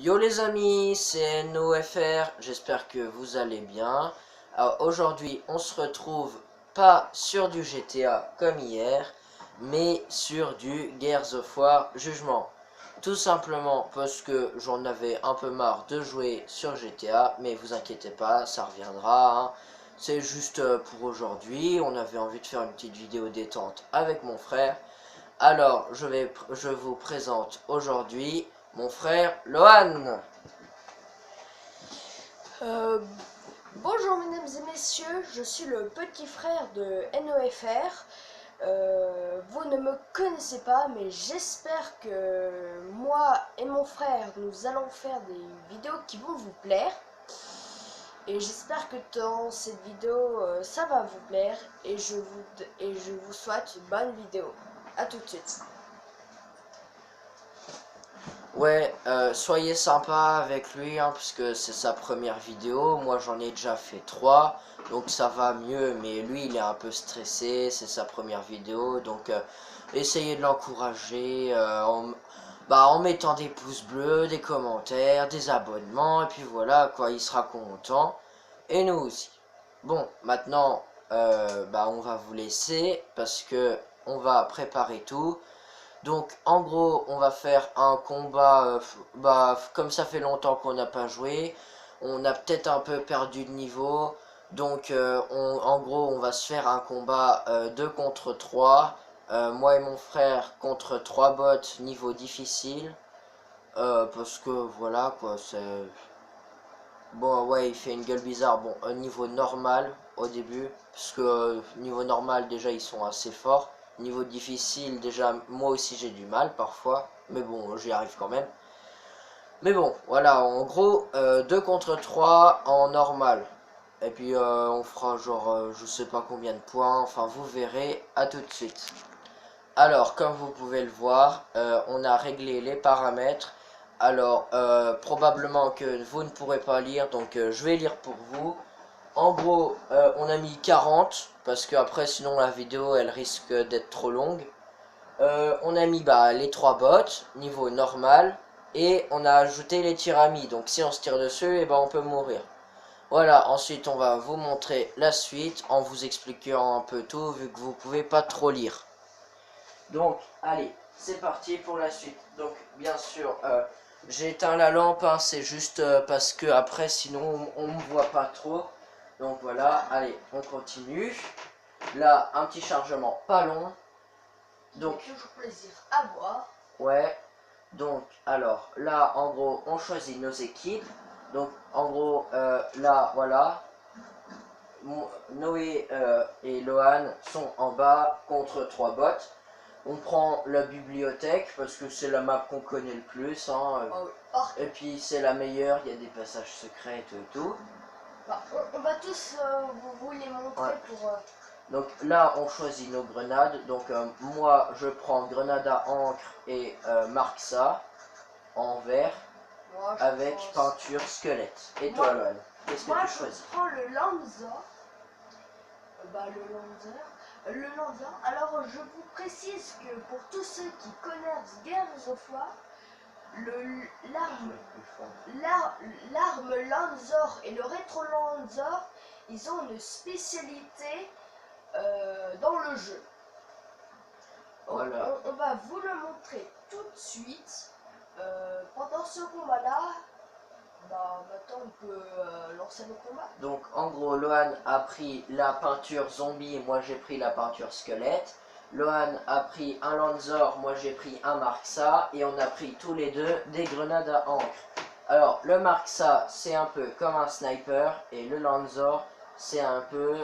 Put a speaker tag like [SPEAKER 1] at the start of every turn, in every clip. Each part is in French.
[SPEAKER 1] Yo les amis, c'est NoFR, j'espère que vous allez bien. Alors aujourd'hui on se retrouve pas sur du GTA comme hier, mais sur du Gears of War Jugement. Tout simplement parce que j'en avais un peu marre de jouer sur GTA, mais vous inquiétez pas, ça reviendra, hein. C'est juste pour aujourd'hui, on avait envie de faire une petite vidéo détente avec mon frère. Alors je vous présente aujourd'hui mon frère Lohan.
[SPEAKER 2] Euh, Bonjour mesdames et messieurs, je suis le petit frère de NOFR. Vous ne me connaissez pas, mais j'espère que moi et mon frère, nous allons faire des vidéos qui vont vous plaire. Et j'espère que dans cette vidéo, ça va vous plaire. Et je vous souhaite une bonne vidéo. A tout de suite.
[SPEAKER 1] Ouais, soyez sympa avec lui, hein, puisque c'est sa première vidéo. Moi, j'en ai déjà fait 3, donc ça va mieux. Mais lui, il est un peu stressé, c'est sa première vidéo. Donc, essayez de l'encourager en mettant des pouces bleus, des commentaires, des abonnements. Et puis voilà, quoi, il sera content. Et nous aussi. Bon, maintenant, on va vous laisser, parce que on va préparer tout. Donc en gros on va faire un combat, comme ça fait longtemps qu'on n'a pas joué, on a peut-être un peu perdu de niveau, donc en gros on va se faire un combat 2 contre 3, moi et mon frère contre 3 bots niveau difficile, parce que voilà quoi, c'est... Bon ouais, il fait une gueule bizarre, bon un niveau normal au début, parce que niveau normal déjà ils sont assez forts. Niveau difficile, déjà, moi aussi j'ai du mal parfois, mais bon, j'y arrive quand même. Mais bon, voilà, en gros, 2 contre 3 en normal. Et puis on fera genre, je sais pas combien de points, enfin vous verrez, à tout de suite. Alors, comme vous pouvez le voir, on a réglé les paramètres. Alors, probablement que vous ne pourrez pas lire, donc je vais lire pour vous. En gros, on a mis 40, parce que après sinon la vidéo elle risque d'être trop longue. On a mis les 3 bots, niveau normal, et on a ajouté les tiramis, donc si on se tire dessus, et on peut mourir. Voilà, ensuite on va vous montrer la suite, en vous expliquant un peu tout, vu que vous pouvez pas trop lire. Donc, allez, c'est parti pour la suite. Donc, bien sûr, j'ai éteint la lampe, hein, c'est juste parce que après, sinon, on ne voit pas trop. Donc voilà, allez, on continue. Là, un petit chargement pas long. Donc,
[SPEAKER 2] Toujours plaisir à voir.
[SPEAKER 1] ouais. Donc, alors, là, en gros, on choisit nos équipes. Donc, en gros, là, voilà. Noé et Lohan sont en bas contre 3 bots. On prend la bibliothèque parce que c'est la map qu'on connaît le plus, hein. Et puis c'est la meilleure, il y a des passages secrets et tout.
[SPEAKER 2] On va tous vous les montrer, ouais.
[SPEAKER 1] Donc là on choisit nos grenades. Donc moi je prends grenade à encre et Marxa en vert avec peinture squelette. Et toi Lohan, qu'est-ce que tu choisis?
[SPEAKER 2] Je prends le Lanza. Le Lanza. Alors je vous précise que pour tous ceux qui connaissent Gears of War, l'arme Lanzor et le rétro Lanzor, ils ont une spécialité dans le jeu.
[SPEAKER 1] Voilà.
[SPEAKER 2] On va vous le montrer tout de suite. Pendant ce combat-là, maintenant on peut lancer le combat.
[SPEAKER 1] Donc en gros, Lohan a pris la peinture zombie, moi j'ai pris la peinture squelette. Lohan a pris un Lanzor, moi j'ai pris un Marxa, et on a pris tous les deux des grenades à encre. Alors le Marxa c'est un peu comme un sniper, et le Lanzor c'est un peu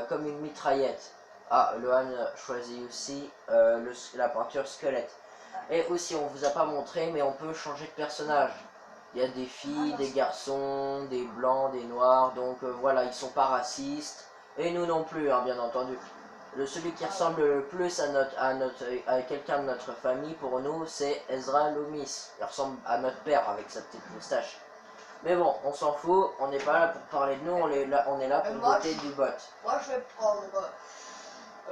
[SPEAKER 1] comme une mitraillette. Ah, Lohan choisit aussi la peinture squelette. Et aussi on vous a pas montré, mais on peut changer de personnage. Il y a des filles, des garçons, des blancs, des noirs, donc voilà, ils sont pas racistes. Et nous non plus, hein, bien entendu. Celui qui ressemble le plus à quelqu'un de notre famille, pour nous, c'est Ezra Loomis. Il ressemble à notre père avec sa petite moustache. Mais bon, on s'en fout, on n'est pas là pour parler de nous, on est là pour voter du bot.
[SPEAKER 2] Moi je vais prendre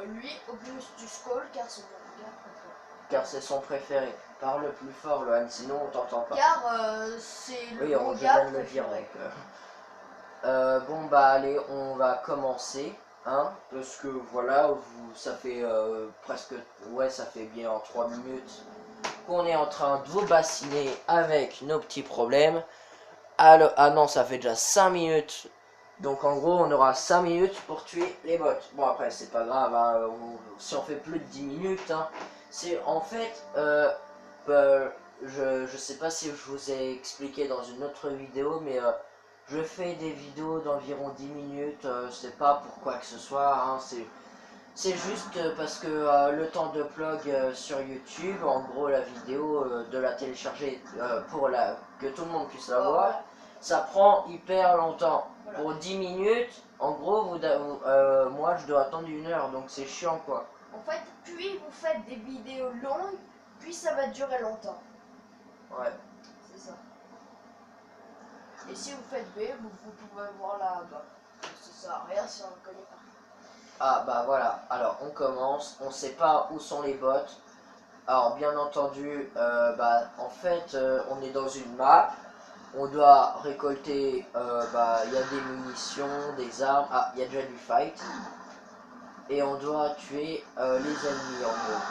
[SPEAKER 2] lui, Optimus du Skull, car c'est mon gars préféré.
[SPEAKER 1] Car c'est son préféré. Parle plus fort, Lohan, sinon on t'entend pas.
[SPEAKER 2] Car c'est
[SPEAKER 1] Oui,
[SPEAKER 2] mon
[SPEAKER 1] je
[SPEAKER 2] gars
[SPEAKER 1] viens de le dire.
[SPEAKER 2] préféré.
[SPEAKER 1] Bon bah allez, on va commencer, hein, parce que voilà, ça fait presque, ouais, ça fait bien 3 minutes qu'on est en train de vous bassiner avec nos petits problèmes. Ah non, ça fait déjà 5 minutes, donc en gros on aura 5 minutes pour tuer les bots. Bon après c'est pas grave, hein, si on fait plus de 10 minutes, hein, c'est en fait, je sais pas si je vous ai expliqué dans une autre vidéo, mais je fais des vidéos d'environ 10 minutes, c'est pas pour quoi que ce soit, hein, c'est juste parce que le temps de plug sur YouTube, en gros la vidéo, de la télécharger que tout le monde puisse la voir,
[SPEAKER 2] Voilà.
[SPEAKER 1] ça prend hyper longtemps.
[SPEAKER 2] Voilà.
[SPEAKER 1] Pour 10 minutes, en gros, moi je dois attendre 1 heure, donc c'est chiant quoi.
[SPEAKER 2] En fait, puis vous faites des vidéos longues, puis ça va durer longtemps.
[SPEAKER 1] Ouais.
[SPEAKER 2] C'est ça. Et si vous faites B, vous pouvez voir là-bas. Ça sert à rien si on ne connaît pas.
[SPEAKER 1] Ah bah voilà, alors on commence, on sait pas où sont les bots. Alors bien entendu, bah, en fait on est dans une map, on doit récolter, bah il y a des munitions, des armes, ah il y a déjà du fight. Et on doit tuer les ennemis en gros.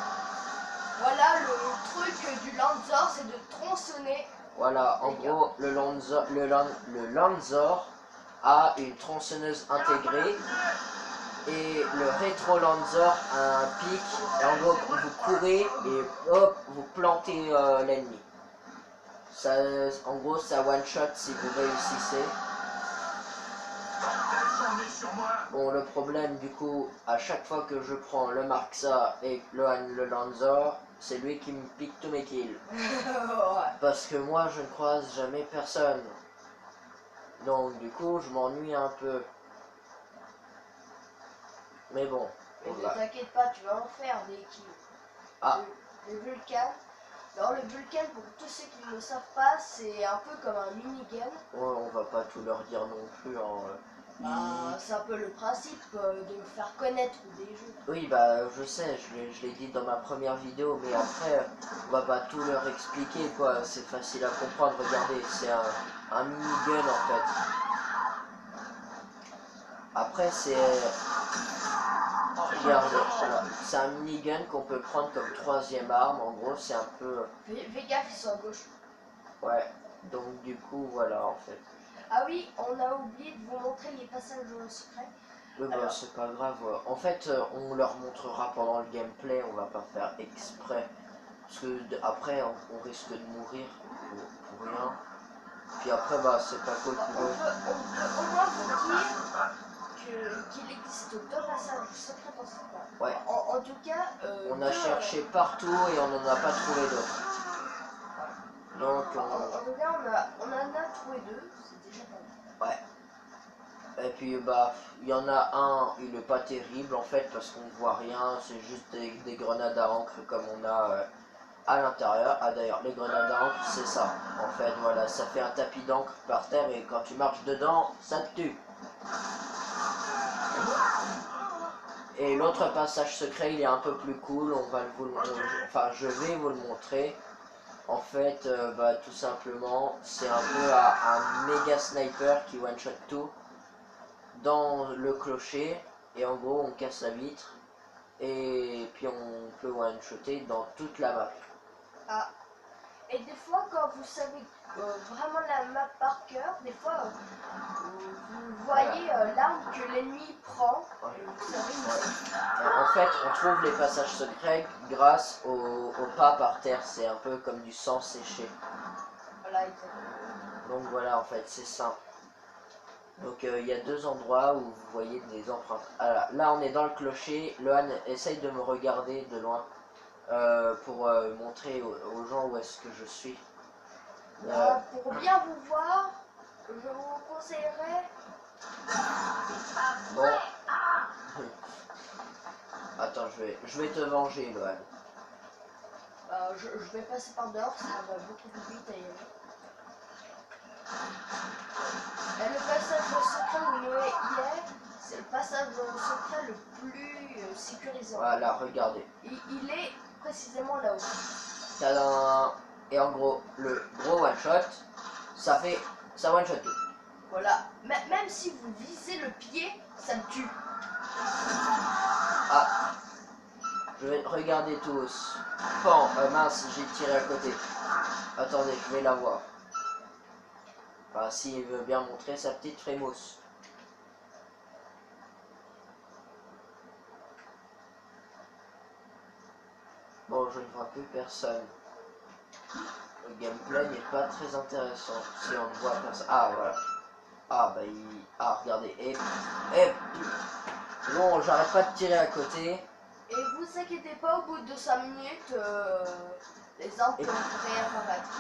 [SPEAKER 2] Voilà, le truc du Lanzor, c'est de tronçonner.
[SPEAKER 1] Voilà, en gros le Lanzor a une tronçonneuse intégrée. Et le rétro Lanzor a un pic, et en gros vous courez et hop, vous plantez l'ennemi. Ça, en gros ça one shot si vous réussissez. Bon le problème du coup, à chaque fois que je prends le Marksa et le Lanzor, c'est lui qui me pique tous mes kills.
[SPEAKER 2] Ouais.
[SPEAKER 1] Parce que moi je ne croise jamais personne. Donc du coup je m'ennuie un peu. Mais bon.
[SPEAKER 2] Mais
[SPEAKER 1] On
[SPEAKER 2] ne
[SPEAKER 1] va...
[SPEAKER 2] t'inquiète pas, tu vas en faire des kills.
[SPEAKER 1] Ah.
[SPEAKER 2] Le Vulcan. Alors le Vulcan, pour tous ceux qui ne le savent pas, c'est un peu comme un minigun.
[SPEAKER 1] Ouais, on va pas tout leur dire non plus. Hein.
[SPEAKER 2] C'est un peu le principe de faire connaître des jeux.
[SPEAKER 1] Oui, bah je sais, je l'ai dit dans ma première vidéo, mais après, on va pas tout leur expliquer, quoi. C'est facile à comprendre, regardez, c'est un minigun en fait. Après, regarde, voilà, c'est un minigun qu'on peut prendre comme troisième arme, en gros, c'est un peu...
[SPEAKER 2] Fais gaffe, ils sont à gauche.
[SPEAKER 1] Ouais, donc du coup, voilà, en fait.
[SPEAKER 2] Ah oui, on a oublié de vous montrer les passages secrets.
[SPEAKER 1] Mais bah,
[SPEAKER 2] Alors.
[SPEAKER 1] c'est pas grave. En fait, on leur montrera pendant le gameplay, on va pas faire exprès. Parce que après, on risque de mourir pour rien. Puis après, bah, c'est pas cool
[SPEAKER 2] On
[SPEAKER 1] pour eux.
[SPEAKER 2] peut au moins vous dire qu'il existe 2 passages secrets dans cette map.
[SPEAKER 1] Ouais.
[SPEAKER 2] En tout cas,
[SPEAKER 1] On a cherché partout et on n'en a pas trouvé d'autres. Donc,
[SPEAKER 2] en tout cas, on en a trouvé 2, c'est déjà pas mal.
[SPEAKER 1] ouais. Et puis, bah, il y en a un, il est pas terrible en fait, parce qu'on voit rien, c'est juste des grenades à encre comme on a à l'intérieur. Ah d'ailleurs, les grenades à encre, c'est ça. En fait, voilà, ça fait un tapis d'encre par terre et quand tu marches dedans, ça te tue. Et l'autre passage secret, il est un peu plus cool, enfin, je vais vous le montrer. En fait, bah, tout simplement, c'est un peu un méga sniper qui one-shot tout dans le clocher. Et en gros, on casse la vitre. Et puis on peut one-shotter dans toute la map.
[SPEAKER 2] Ah. Et des fois, quand vous savez vraiment la map par cœur, des fois, vous voyez l'arme que l'ennemi prend.
[SPEAKER 1] Ouais.
[SPEAKER 2] Et vous savez où c'est.
[SPEAKER 1] En fait, on trouve les passages secrets grâce au pas par terre. C'est un peu comme du sang séché.
[SPEAKER 2] Voilà, exactement.
[SPEAKER 1] Donc voilà, en fait, c'est ça. Donc il y a 2 endroits où vous voyez des empreintes. Alors, là, on est dans le clocher. Lohan essaye de me regarder de loin pour montrer aux gens où est-ce que je suis.
[SPEAKER 2] Pour bien vous voir, je vous conseillerais.
[SPEAKER 1] Bon. Attends, je vais te venger, Lohan.
[SPEAKER 2] Je vais passer par dehors, ça va beaucoup plus vite à y aller. Et le passage secret où il est, c'est le passage secret le plus sécurisant.
[SPEAKER 1] Voilà, regardez.
[SPEAKER 2] Il est précisément là-haut.
[SPEAKER 1] Tadam. Et en gros, le gros one shot, ça one shot tout.
[SPEAKER 2] Voilà. Même si vous visez le pied, ça me tue.
[SPEAKER 1] Ah, je vais regarder tous. Pan, mince, j'ai tiré à côté. Attendez, je vais la voir. Enfin, s'il veut bien montrer sa petite frémousse. Bon, je ne vois plus personne. Le gameplay n'est pas très intéressant si on ne voit personne. Ah, voilà. Ah, bah, Ah, regardez. Et... Bon, j'arrête pas de tirer à côté.
[SPEAKER 2] Et vous inquiétez pas, au bout de 5 minutes, les armes peuvent réapparaître.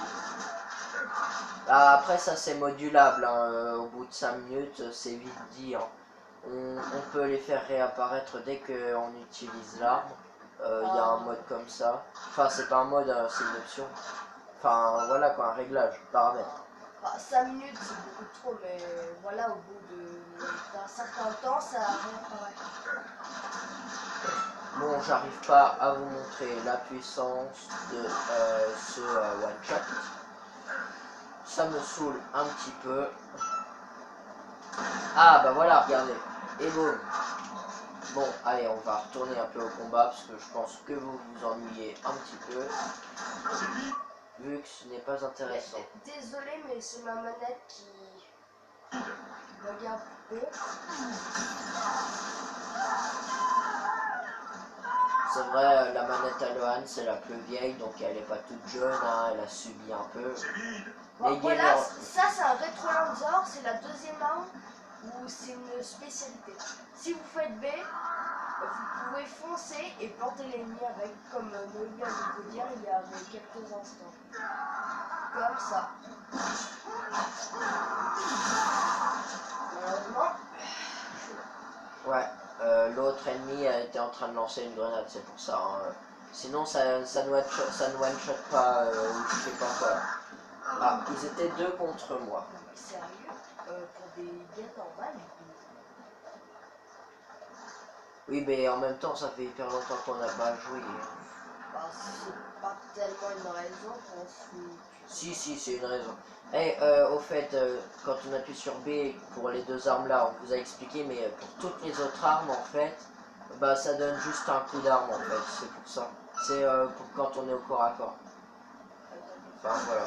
[SPEAKER 1] Ah, après, ça c'est modulable. Hein. Au bout de 5 minutes, c'est vite dit. Hein. On peut les faire réapparaître dès qu'on utilise l'arme. Il y a un mode comme ça. Enfin, c'est pas un mode, c'est une option. Enfin, voilà quoi, un réglage, paramètre.
[SPEAKER 2] 5 minutes, c'est beaucoup trop, mais voilà, au bout d'un certain temps, ça réapparaît.
[SPEAKER 1] Bon, j'arrive pas à vous montrer la puissance de ce one shot. Ça me saoule un petit peu. Ah bah voilà, regardez. Et boum. Bon, allez, on va retourner un peu au combat parce que je pense que vous vous ennuyez un petit peu. Vu que ce n'est pas intéressant.
[SPEAKER 2] Désolé, mais c'est ma manette qui regarde peu.
[SPEAKER 1] C'est vrai, la manette à Lohan, c'est la plus vieille, donc elle n'est pas toute jeune, hein, elle a subi un peu.
[SPEAKER 2] Bon,
[SPEAKER 1] Les
[SPEAKER 2] voilà,
[SPEAKER 1] gamers...
[SPEAKER 2] ça c'est un rétro Lancer, c'est la deuxième arme où c'est une spécialité. Si vous faites B, vous pouvez foncer et planter l'ennemi avec, comme Noé vient de vous dire il y a quelques instants. Comme ça. Malheureusement.
[SPEAKER 1] Ouais, l'autre ennemi était en train de lancer une grenade, c'est pour ça. Hein. Sinon, ça ne one-shot pas, ou je sais pas quoi. Ah, ils étaient deux contre moi.
[SPEAKER 2] Sérieux, pour des gars normales.
[SPEAKER 1] Oui, mais en même temps, ça fait hyper longtemps qu'on n'a pas joué.
[SPEAKER 2] Bah, c'est pas tellement une raison qu'on se...
[SPEAKER 1] Si, c'est une raison. Et au fait, quand on appuie sur B pour les deux armes là, on vous a expliqué, mais pour toutes les autres armes, en fait, bah ça donne juste un coup d'arme, en fait, c'est pour ça. C'est pour quand on est au corps à corps. Enfin, voilà.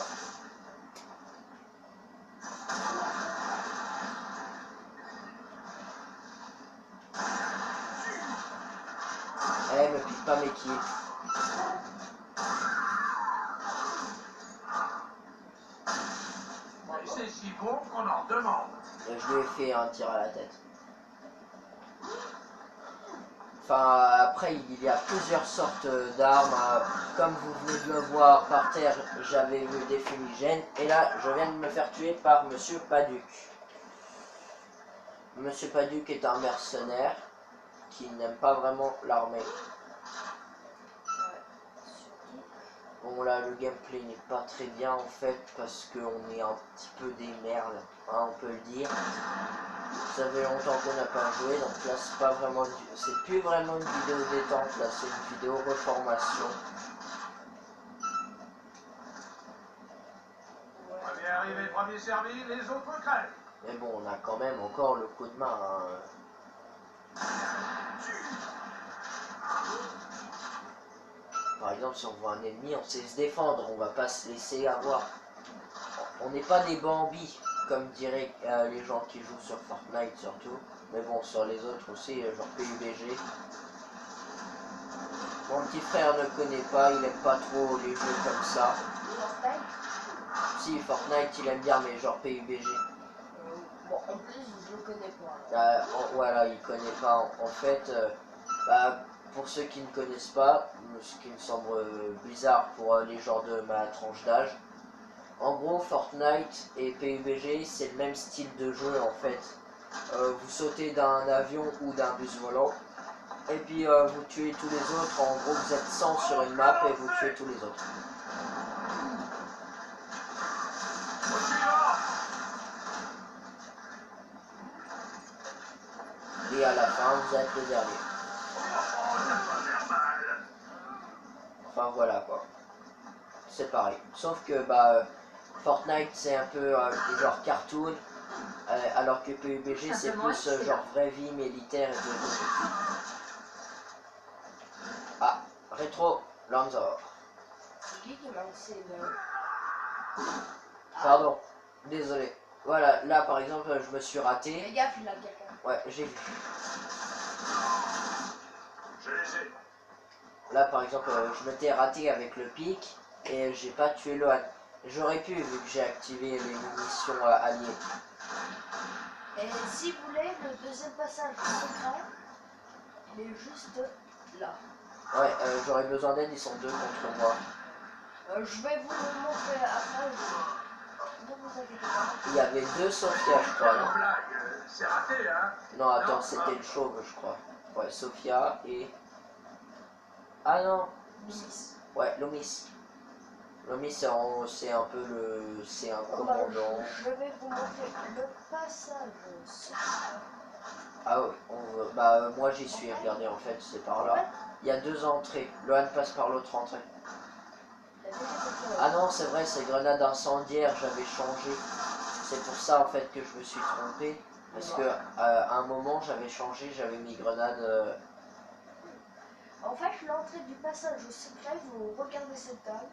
[SPEAKER 1] Eh, me pique pas mes kills.
[SPEAKER 3] Et c'est si bon qu'on en demande.
[SPEAKER 1] Et je lui ai fait un tir à la tête. Enfin, après, il y a plusieurs sortes d'armes. Comme vous venez de le voir par terre, j'avais vu des fumigènes. Et là, je viens de me faire tuer par Monsieur Paduc. Monsieur Paduc est un mercenaire qui n'aime pas vraiment l'armée. Bon là, le gameplay n'est pas très bien en fait parce qu'on est un petit peu des merdes, hein, on peut le dire. Ça fait longtemps qu'on n'a pas joué, donc là c'est pas vraiment, c'est plus vraiment une vidéo détente, là c'est une vidéo reformation.
[SPEAKER 3] Premier arrivé, premier servi, les autres crèvent.
[SPEAKER 1] Mais bon, on a quand même encore le coup de main. Hein. Par exemple, si on voit un ennemi, on sait se défendre, on va pas se laisser avoir. On n'est pas des Bambis, comme diraient les gens qui jouent sur Fortnite surtout. Mais bon, sur les autres aussi, genre PUBG. Mon petit frère ne connaît pas, il aime pas trop les jeux comme ça.
[SPEAKER 2] Fortnite.
[SPEAKER 1] Si, Fortnite, il aime bien, mais genre PUBG.
[SPEAKER 2] Bon, en plus, je le connais pas.
[SPEAKER 1] Voilà, il connaît pas. En fait, bah, pour ceux qui ne connaissent pas, ce qui me semble bizarre pour les gens de ma tranche d'âge, en gros, Fortnite et PUBG, c'est le même style de jeu en fait. Vous sautez d'un avion ou d'un bus volant, et puis vous tuez tous les autres. En gros, vous êtes 100 sur une map et vous tuez tous les autres. Et à la fin, vous êtes le dernier. Enfin voilà quoi. c'est pareil. Sauf que bah Fortnite c'est un peu genre cartoon, alors que PUBG c'est plus genre vraie vie militaire et tout. Ah, rétro Lanzor.
[SPEAKER 2] C'est qui m'a lancé le...
[SPEAKER 1] Pardon, désolé. Voilà, là par exemple je me suis
[SPEAKER 2] Fais
[SPEAKER 1] raté.
[SPEAKER 2] gaffe, il a quelqu'un.
[SPEAKER 1] Ouais, j'ai vu.
[SPEAKER 3] Je les ai.
[SPEAKER 1] Là par exemple je m'étais raté avec le pic et j'ai pas tué Lohan. J'aurais pu vu que j'ai activé les munitions alliées.
[SPEAKER 2] Et si vous voulez, le deuxième passage secret, il est juste là.
[SPEAKER 1] Ouais, j'aurais besoin d'aide, ils sont deux contre moi.
[SPEAKER 2] Je vais vous le montrer après. Ne vous inquiétez pas.
[SPEAKER 1] Il y avait deux Sophia je crois, non?
[SPEAKER 3] Blague, c'est raté, hein.
[SPEAKER 1] Non, attends, c'était le chauve, je crois. Ouais, Sophia et... Ah non,
[SPEAKER 2] Miss.
[SPEAKER 1] ouais, Lomis. Lomis, c'est un peu le... C'est un
[SPEAKER 2] Bon, bah,
[SPEAKER 1] commandant.
[SPEAKER 2] je vais vous montrer le passage secret.
[SPEAKER 1] Ah oui, bah moi j'y suis, regardez, en fait, c'est par là. Il y a deux entrées. Lohan passe par l'autre entrée.
[SPEAKER 2] La végétation.
[SPEAKER 1] Ah non, c'est vrai, c'est grenade incendiaire, j'avais changé. C'est pour ça, en fait, que je me suis trompé. Parce que à un moment, j'avais changé, j'avais mis grenade...
[SPEAKER 2] En fait, l'entrée du passage secret, vous regardez cette table,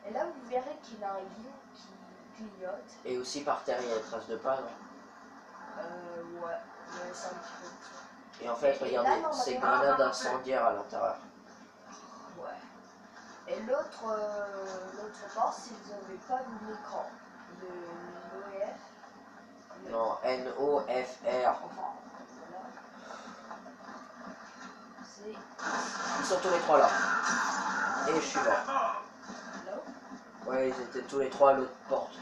[SPEAKER 2] et là vous verrez qu'il a un guillon qui clignote.
[SPEAKER 1] Et aussi par terre, il y a des traces de pas, non?
[SPEAKER 2] Ouais, mais c'est un petit peu dessus.
[SPEAKER 1] Et en fait,
[SPEAKER 2] Et
[SPEAKER 1] regardez,
[SPEAKER 2] là, normalement-
[SPEAKER 1] c'est grenade incendiaire à l'intérieur.
[SPEAKER 2] Ouais. Et l'autre part, si vous n'avez pas l'écran de l'OEF,
[SPEAKER 1] Non, N-O-F-R.
[SPEAKER 2] enfin, voilà. C'est
[SPEAKER 1] Ils sont tous les trois là. Et je suis mort.
[SPEAKER 2] là.
[SPEAKER 1] Ouais, ils étaient tous les trois à l'autre porte.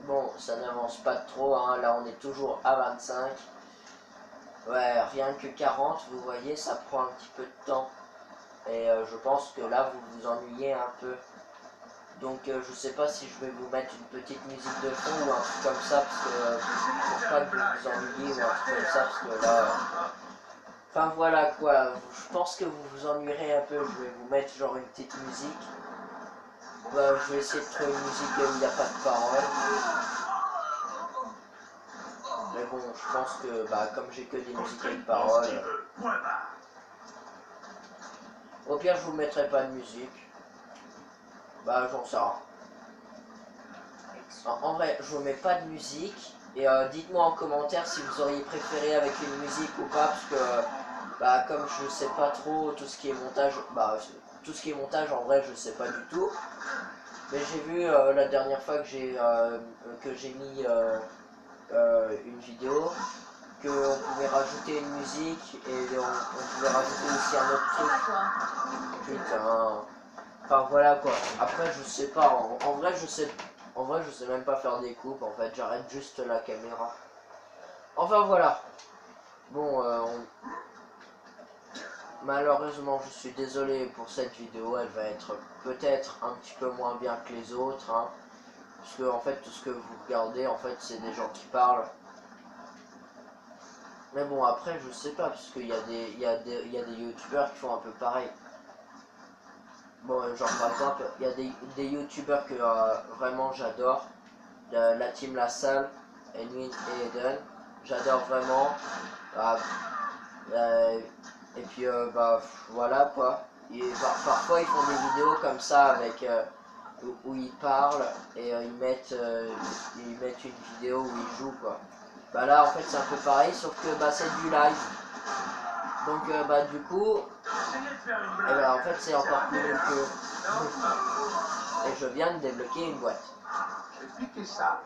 [SPEAKER 1] Bon, ça n'avance pas trop, hein. Là on est toujours à 25. Ouais, rien que 40, vous voyez, ça prend un petit peu de temps. Et je pense que là vous vous ennuyez un peu. Donc je sais pas si je vais vous mettre une petite musique de fond ou un truc comme ça, parce que pour pas que vous vous ennuyiez ou un truc comme ça, parce que là... Enfin voilà quoi, je pense que vous vous ennuierez un peu, je vais vous mettre genre une petite musique. Bah, je vais essayer de trouver une musique où il n'y a pas de parole. Mais bon, je pense que bah, comme j'ai que des musiques avec parole, au pire je vous mettrai pas de musique. Bah j'en sais rien. En vrai, je vous mets pas de musique. Et dites-moi en commentaire si vous auriez préféré avec une musique ou pas, parce que bah, comme je sais pas trop tout ce qui est montage, bah tout ce qui est montage en vrai je sais pas du tout. Mais j'ai vu la dernière fois que j'ai mis une vidéo qu'on pouvait rajouter une musique et on pouvait rajouter aussi un autre truc. Putain. Enfin voilà quoi. Après je sais pas. En vrai je sais même pas faire des coupes. En fait j'arrête juste la caméra. Enfin voilà. Bon malheureusement je suis désolé pour cette vidéo. Elle va être peut-être un petit peu moins bien que les autres. Hein. Parce que en fait tout ce que vous regardez en fait c'est des gens qui parlent. Mais bon après je sais pas parce qu'il y a des youtubeurs qui font un peu pareil. Bon genre par exemple il y a des youtubeurs que vraiment j'adore. La team La Salle, Edwin et Eden. J'adore vraiment. Et puis bah voilà quoi. Et parfois ils font des vidéos comme ça avec où ils parlent et ils mettent une vidéo où ils jouent quoi. Bah là en fait c'est un peu pareil sauf que bah c'est du live. Donc bah du coup et bah, en fait c'est encore plus nul que et je viens de débloquer une boîte.
[SPEAKER 3] J'ai piqué ça.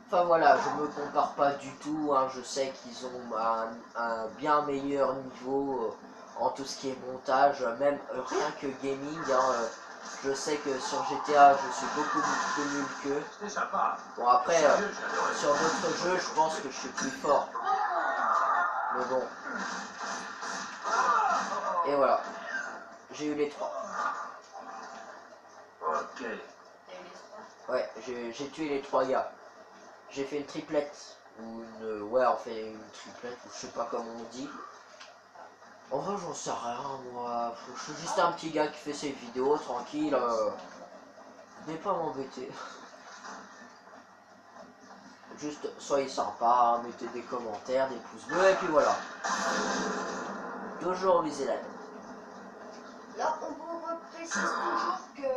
[SPEAKER 1] Enfin voilà, je me compare pas du tout, hein. Je sais qu'ils ont un bien meilleur niveau en tout ce qui est montage, même rien que gaming, hein, je sais que sur GTA je suis beaucoup plus nul qu'eux.
[SPEAKER 3] C'était sympa.
[SPEAKER 1] Bon après,
[SPEAKER 3] Sérieux, j'ai adoré.
[SPEAKER 1] sur d'autres jeux je pense que je suis plus fort. Mais bon. Et voilà, j'ai eu les trois.
[SPEAKER 3] Ok.
[SPEAKER 1] Ouais, j'ai tué les trois gars. J'ai fait une triplette. ou une, ouais, on fait une triplette, ou je sais pas comment on dit. En vrai, j'en sais rien, moi. Je suis juste un petit gars qui fait ses vidéos tranquille. Venez pas m'embêter. Juste soyez sympa, mettez des commentaires, des pouces bleus, et puis voilà. Toujours viser la tête.
[SPEAKER 2] Là, on vous précise toujours que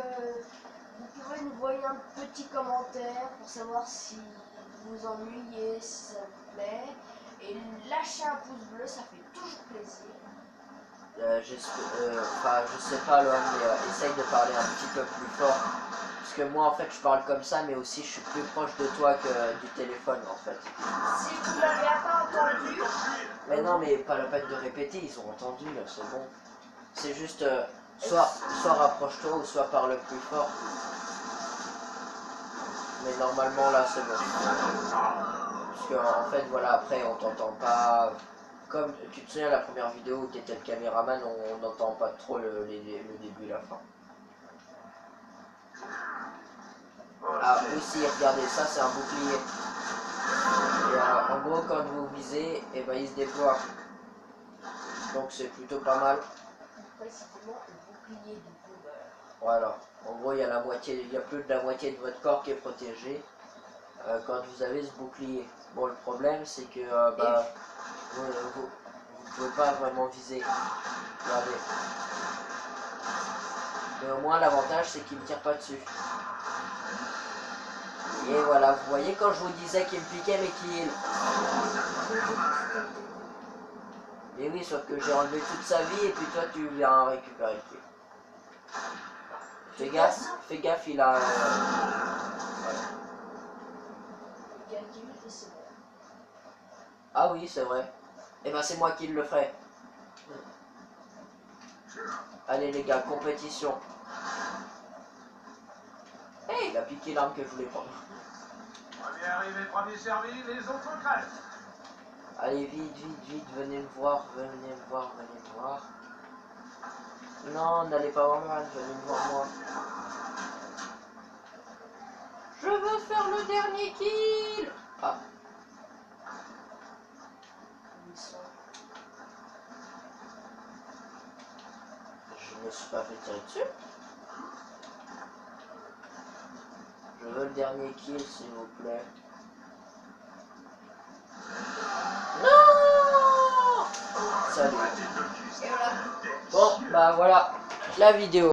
[SPEAKER 2] vous pouvez nous envoyer un petit commentaire pour savoir si vous vous ennuyez, si ça vous plaît. Et lâcher un pouce bleu, ça fait toujours plaisir.
[SPEAKER 1] Je sais pas, Loan, mais essaye de parler un petit peu plus fort. Parce que moi, en fait, je parle comme ça, mais aussi, je suis plus proche de toi que du téléphone, en fait.
[SPEAKER 2] Si vous n'avez pas entendu,
[SPEAKER 1] Mais non, mais pas la peine de répéter, ils ont entendu, là, c'est bon. C'est juste, soit rapproche-toi, ou soit parle plus fort. Mais normalement, là, c'est bon. Parce que, en fait, voilà, après, on t'entend pas... Comme, tu te souviens, la première vidéo où tu étais le caméraman, on n'entend pas trop le début et la fin. Ah, aussi, regardez, ça, c'est un bouclier. Et en gros, quand vous visez, et ben, il se déploie. Donc, c'est plutôt pas mal.
[SPEAKER 2] précisément le bouclier du boomer.
[SPEAKER 1] Voilà. En gros, il y a la moitié, il y a plus de la moitié de votre corps qui est protégé quand vous avez ce bouclier. Bon, le problème, c'est que vous pouvez pas vraiment viser. Regardez. Mais au moins, l'avantage, c'est qu'il ne tire pas dessus. Et voilà, vous voyez quand je vous disais qu'il me piquait mes kills. Et oui, sauf que j'ai enlevé toute sa vie et puis toi, tu viens récupérer le kill. Fais gaffe, il a... voilà.
[SPEAKER 2] Il y a un kill et c'est bon.
[SPEAKER 1] Ah oui, c'est vrai. Et ben c'est moi qui le ferai. Allez les gars, compétition. Hey, il a piqué l'arme que je voulais prendre.
[SPEAKER 3] Premier arrivé, premier servi, les autres crèvent.
[SPEAKER 1] Allez, vite, vite, vite, venez me voir, venez me voir, venez me voir. Non, n'allez pas voir mal, venez me voir moi. Je veux faire le dernier kill. Ah,
[SPEAKER 2] Ils sont...
[SPEAKER 1] je me suis pas fait tirer dessus. Je veux le dernier kill, s'il vous plaît. Non. Salut.
[SPEAKER 2] Et voilà.
[SPEAKER 1] Bon, bah voilà, la vidéo.